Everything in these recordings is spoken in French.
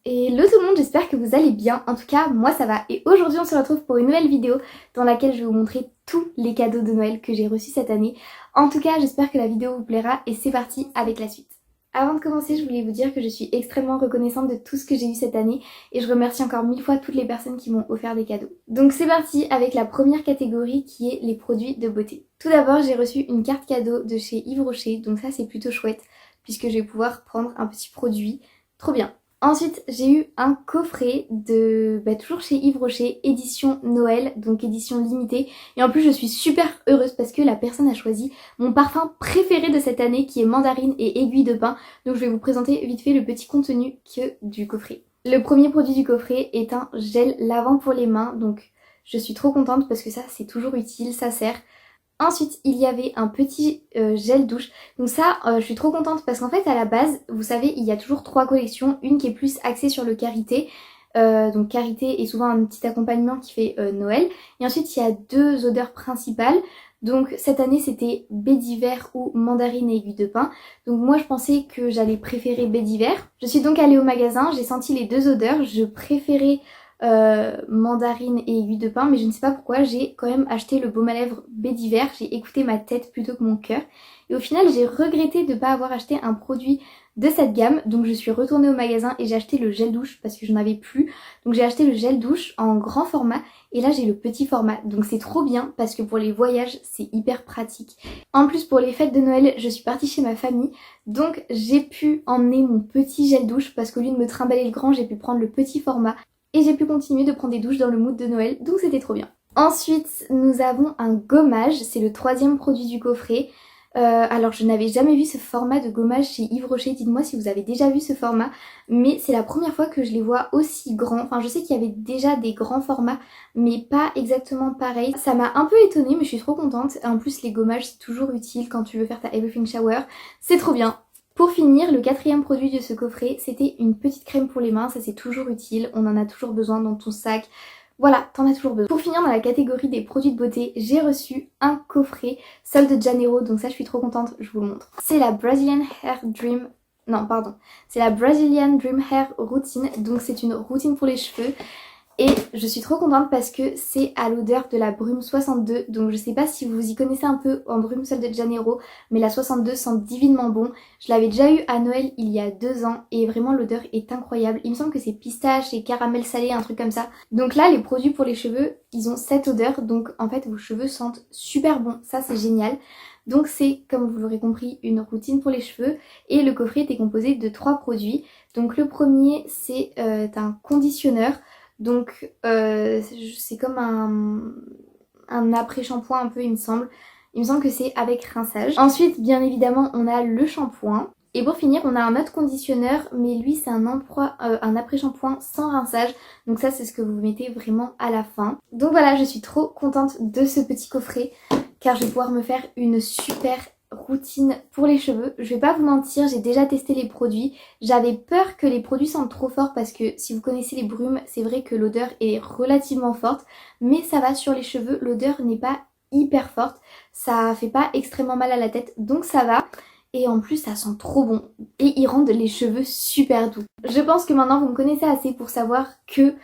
Hello tout le monde, j'espère que vous allez bien. En tout cas, moi ça va. Et aujourd'hui, on se retrouve pour une nouvelle vidéo dans laquelle je vais vous montrer tous les cadeaux de Noël que j'ai reçus cette année. En tout cas, j'espère que la vidéo vous plaira et c'est parti avec la suite. Avant de commencer, je voulais vous dire que je suis extrêmement reconnaissante de tout ce que j'ai eu cette année et je remercie encore 1000 fois toutes les personnes qui m'ont offert des cadeaux. Donc c'est parti avec la première catégorie qui est les produits de beauté. Tout d'abord, j'ai reçu une carte cadeau de chez Yves Rocher, donc ça c'est plutôt chouette puisque je vais pouvoir prendre un petit produit. Trop bien. Ensuite, j'ai eu un coffret de, toujours chez Yves Rocher, édition Noël, donc édition limitée. Et en plus, je suis super heureuse parce que la personne a choisi mon parfum préféré de cette année qui est mandarine et aiguille de pin. Donc je vais vous présenter vite fait le petit contenu du coffret. Le premier produit du coffret est un gel lavant pour les mains. Donc je suis trop contente parce que ça, c'est toujours utile, ça sert. Ensuite, il y avait un petit gel douche. Donc ça, je suis trop contente parce qu'en fait, à la base, vous savez, il y a toujours 3 collections. Une qui est plus axée sur le karité. Donc karité est souvent un petit accompagnement qui fait Noël. Et ensuite, il y a 2 odeurs principales. Donc cette année, c'était baie d'hiver ou mandarine et aiguille de pin. Donc moi, je pensais que j'allais préférer baie d'hiver. Je suis donc allée au magasin, j'ai senti les 2 odeurs. Je préférais mandarine et aiguille de pin, mais je ne sais pas pourquoi j'ai quand même acheté le baume à lèvres baie d'hiver. J'ai écouté ma tête plutôt que mon cœur et au final j'ai regretté de ne pas avoir acheté un produit de cette gamme. Donc je suis retournée au magasin et j'ai acheté le gel douche parce que je n'en avais plus. Donc j'ai acheté le gel douche en grand format et là j'ai le petit format. Donc c'est trop bien parce que pour les voyages c'est hyper pratique. En plus pour les fêtes de Noël je suis partie chez ma famille, donc j'ai pu emmener mon petit gel douche parce qu'au lieu de me trimballer le grand j'ai pu prendre le petit format. Et j'ai pu continuer de prendre des douches dans le mood de Noël, donc c'était trop bien. Ensuite, nous avons un gommage, c'est le 3e produit du coffret. Alors je n'avais jamais vu ce format de gommage chez Yves Rocher, dites-moi si vous avez déjà vu ce format, mais c'est la première fois que je les vois aussi grands. Enfin je sais qu'il y avait déjà des grands formats, mais pas exactement pareil. Ça m'a un peu étonnée, mais je suis trop contente. En plus les gommages c'est toujours utile quand tu veux faire ta Everything Shower, c'est trop bien. Pour finir, le 4e produit de ce coffret, c'était une petite crème pour les mains, ça c'est toujours utile, on en a toujours besoin dans ton sac. Voilà, t'en as toujours besoin. Pour finir dans la catégorie des produits de beauté, j'ai reçu un coffret Sol de Janeiro, donc ça je suis trop contente, je vous le montre. C'est la Brazilian Hair Dream... Non, pardon. C'est la Brazilian Dream Hair Routine, donc c'est une routine pour les cheveux. Et je suis trop contente parce que c'est à l'odeur de la brume 62. Donc je sais pas si vous y connaissez un peu en brume Sol de Janeiro, mais la 62 sent divinement bon. Je l'avais déjà eu à Noël il y a 2 ans et vraiment l'odeur est incroyable. Il me semble que c'est pistache et caramel salé, un truc comme ça. Donc là les produits pour les cheveux, ils ont cette odeur. Donc en fait vos cheveux sentent super bon. Ça c'est génial. Donc c'est, comme vous l'aurez compris, une routine pour les cheveux et le coffret était composé de 3 produits. Donc le premier c'est un conditionneur. Donc c'est comme un après-shampoing un peu il me semble. Il me semble que c'est avec rinçage. Ensuite bien évidemment on a le shampoing. Et pour finir on a un autre conditionneur mais lui c'est un après-shampoing sans rinçage. Donc ça c'est ce que vous mettez vraiment à la fin. Donc voilà, je suis trop contente de ce petit coffret car je vais pouvoir me faire une super routine pour les cheveux. Je vais pas vous mentir, j'ai déjà testé les produits. J'avais peur que les produits sentent trop fort parce que si vous connaissez les brumes, c'est vrai que l'odeur est relativement forte. Mais ça va sur les cheveux, l'odeur n'est pas hyper forte. Ça fait pas extrêmement mal à la tête, donc ça va. Et en plus ça sent trop bon et ils rendent les cheveux super doux. Je pense que maintenant vous me connaissez assez pour savoir que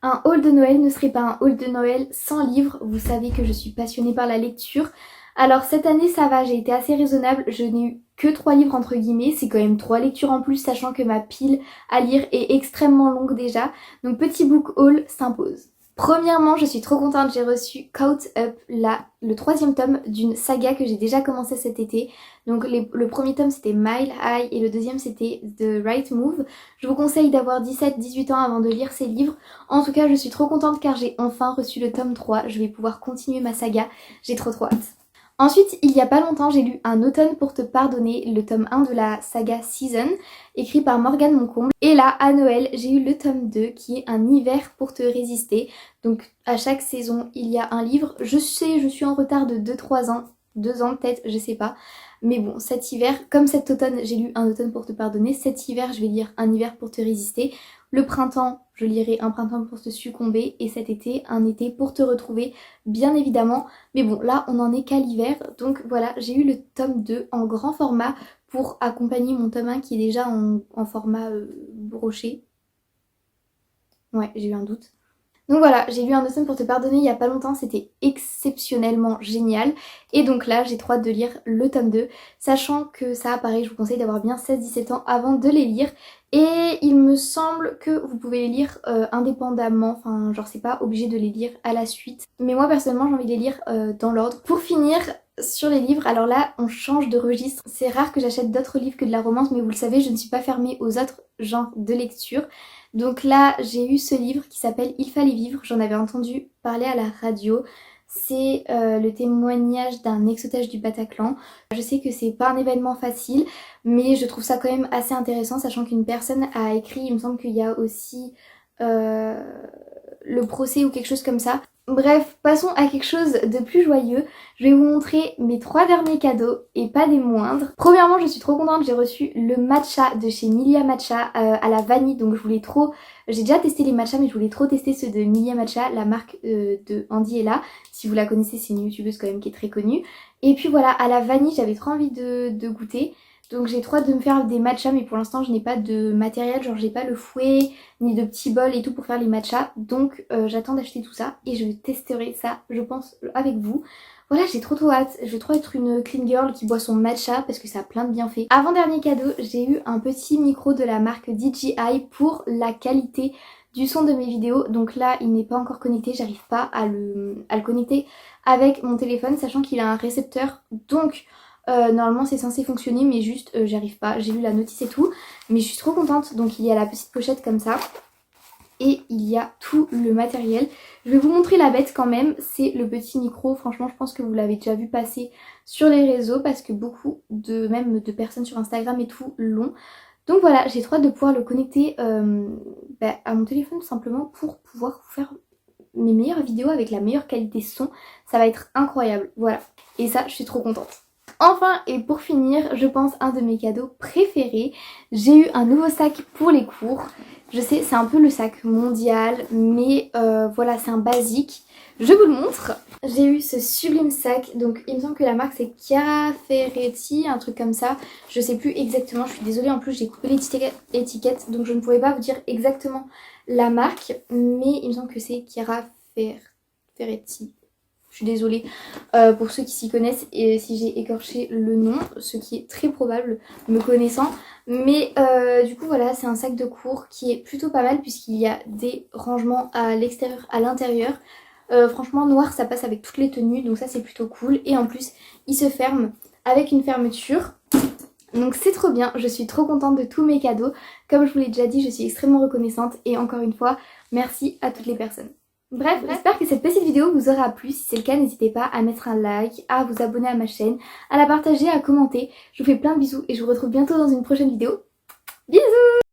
un haul de Noël ne serait pas un haul de Noël sans livre. Vous savez que je suis passionnée par la lecture. Alors cette année ça va, j'ai été assez raisonnable, je n'ai eu que 3 livres entre guillemets, c'est quand même 3 lectures en plus sachant que ma pile à lire est extrêmement longue déjà. Donc petit book haul s'impose. Premièrement, je suis trop contente, j'ai reçu Caught Up, le 3e tome d'une saga que j'ai déjà commencé cet été. Donc le premier tome c'était Mile High et le deuxième c'était The Right Move. Je vous conseille d'avoir 17-18 ans avant de lire ces livres. En tout cas, je suis trop contente car j'ai enfin reçu le tome 3. Je vais pouvoir continuer ma saga, j'ai trop hâte. Ensuite, il y a pas longtemps, j'ai lu Un automne pour te pardonner, le tome 1 de la saga Season, écrit par Morgane Moncomble. Et là, à Noël, j'ai eu le tome 2 qui est Un hiver pour te résister. Donc à chaque saison, il y a un livre. Je sais, je suis en retard de 2-3 ans, 2 ans peut-être, je sais pas. Mais bon, cet hiver, comme cet automne, j'ai lu Un automne pour te pardonner, cet hiver, je vais lire Un hiver pour te résister. Le printemps, je lirai Un printemps pour te succomber. Et cet été, Un été pour te retrouver, bien évidemment. Mais bon, là, on en est qu'à l'hiver. Donc voilà, j'ai eu le tome 2 en grand format pour accompagner mon tome 1 qui est déjà en format broché. Ouais, j'ai eu un doute. Donc voilà, j'ai lu Un automne pour te pardonner il y a pas longtemps, c'était exceptionnellement génial. Et donc là, j'ai trop hâte de lire le tome 2, sachant que ça, pareil, je vous conseille d'avoir bien 16-17 ans avant de les lire. Et il me semble que vous pouvez les lire indépendamment, enfin genre c'est pas obligé de les lire à la suite. Mais moi personnellement j'ai envie de les lire dans l'ordre. Pour finir, sur les livres, alors là on change de registre. C'est rare que j'achète d'autres livres que de la romance, mais vous le savez, je ne suis pas fermée aux autres genres de lecture. Donc là, j'ai eu ce livre qui s'appelle Il fallait vivre, j'en avais entendu parler à la radio. C'est le témoignage d'un ex-otage du Bataclan. Je sais que c'est pas un événement facile, mais je trouve ça quand même assez intéressant, sachant qu'une personne a écrit, il me semble qu'il y a aussi le procès ou quelque chose comme ça. Bref, passons à quelque chose de plus joyeux. Je vais vous montrer mes 3 derniers cadeaux et pas des moindres. Premièrement, je suis trop contente, j'ai reçu le matcha de chez Milia Matcha à la vanille, donc je voulais trop... J'ai déjà testé les matchas, mais je voulais trop tester ceux de Milia Matcha, la marque de Andy Ella. Si vous la connaissez, c'est une youtubeuse quand même qui est très connue. Et puis voilà, à la vanille, j'avais trop envie de goûter. Donc j'ai trop hâte de me faire des matchas, mais pour l'instant je n'ai pas de matériel, genre j'ai pas le fouet, ni de petits bols et tout pour faire les matchas. Donc j'attends d'acheter tout ça et je testerai ça, je pense, avec vous. Voilà, j'ai trop hâte, je vais trop être une clean girl qui boit son matcha parce que ça a plein de bienfaits. Avant-dernier cadeau, j'ai eu un petit micro de la marque DJI pour la qualité du son de mes vidéos. Donc là, il n'est pas encore connecté, j'arrive pas à le connecter avec mon téléphone, sachant qu'il a un récepteur. Donc normalement c'est censé fonctionner, mais juste j'y arrive pas. J'ai lu la notice et tout, mais je suis trop contente. Donc il y a la petite pochette comme ça et il y a tout le matériel. Je vais vous montrer la bête quand même. C'est le petit micro. Franchement, je pense que vous l'avez déjà vu passer sur les réseaux parce que beaucoup même de personnes sur Instagram et tout l'ont. Donc voilà, j'ai trop hâte de pouvoir le connecter à mon téléphone tout simplement pour pouvoir vous faire mes meilleures vidéos avec la meilleure qualité son. Ça va être incroyable, voilà. Et ça, je suis trop contente. Enfin et pour finir, je pense un de mes cadeaux préférés. J'ai eu un nouveau sac pour les cours. Je sais, c'est un peu le sac mondial, mais voilà, c'est un basique. Je vous le montre. J'ai eu ce sublime sac, donc il me semble que la marque c'est Chiara Ferretti, un truc comme ça. Je sais plus exactement, je suis désolée, en plus j'ai coupé l'étiquette, donc je ne pouvais pas vous dire exactement la marque, mais il me semble que c'est Chiara Ferretti. Je suis désolée pour ceux qui s'y connaissent et si j'ai écorché le nom, ce qui est très probable me connaissant. Mais du coup voilà, c'est un sac de cours qui est plutôt pas mal puisqu'il y a des rangements à l'extérieur, à l'intérieur. Franchement noir ça passe avec toutes les tenues, donc ça c'est plutôt cool. Et en plus il se ferme avec une fermeture. Donc c'est trop bien, je suis trop contente de tous mes cadeaux. Comme je vous l'ai déjà dit, je suis extrêmement reconnaissante et encore une fois, merci à toutes les personnes. Bref, j'espère que cette petite vidéo vous aura plu. Si c'est le cas, n'hésitez pas à mettre un like, à vous abonner à ma chaîne, à la partager, à commenter. Je vous fais plein de bisous et je vous retrouve bientôt dans une prochaine vidéo. Bisous!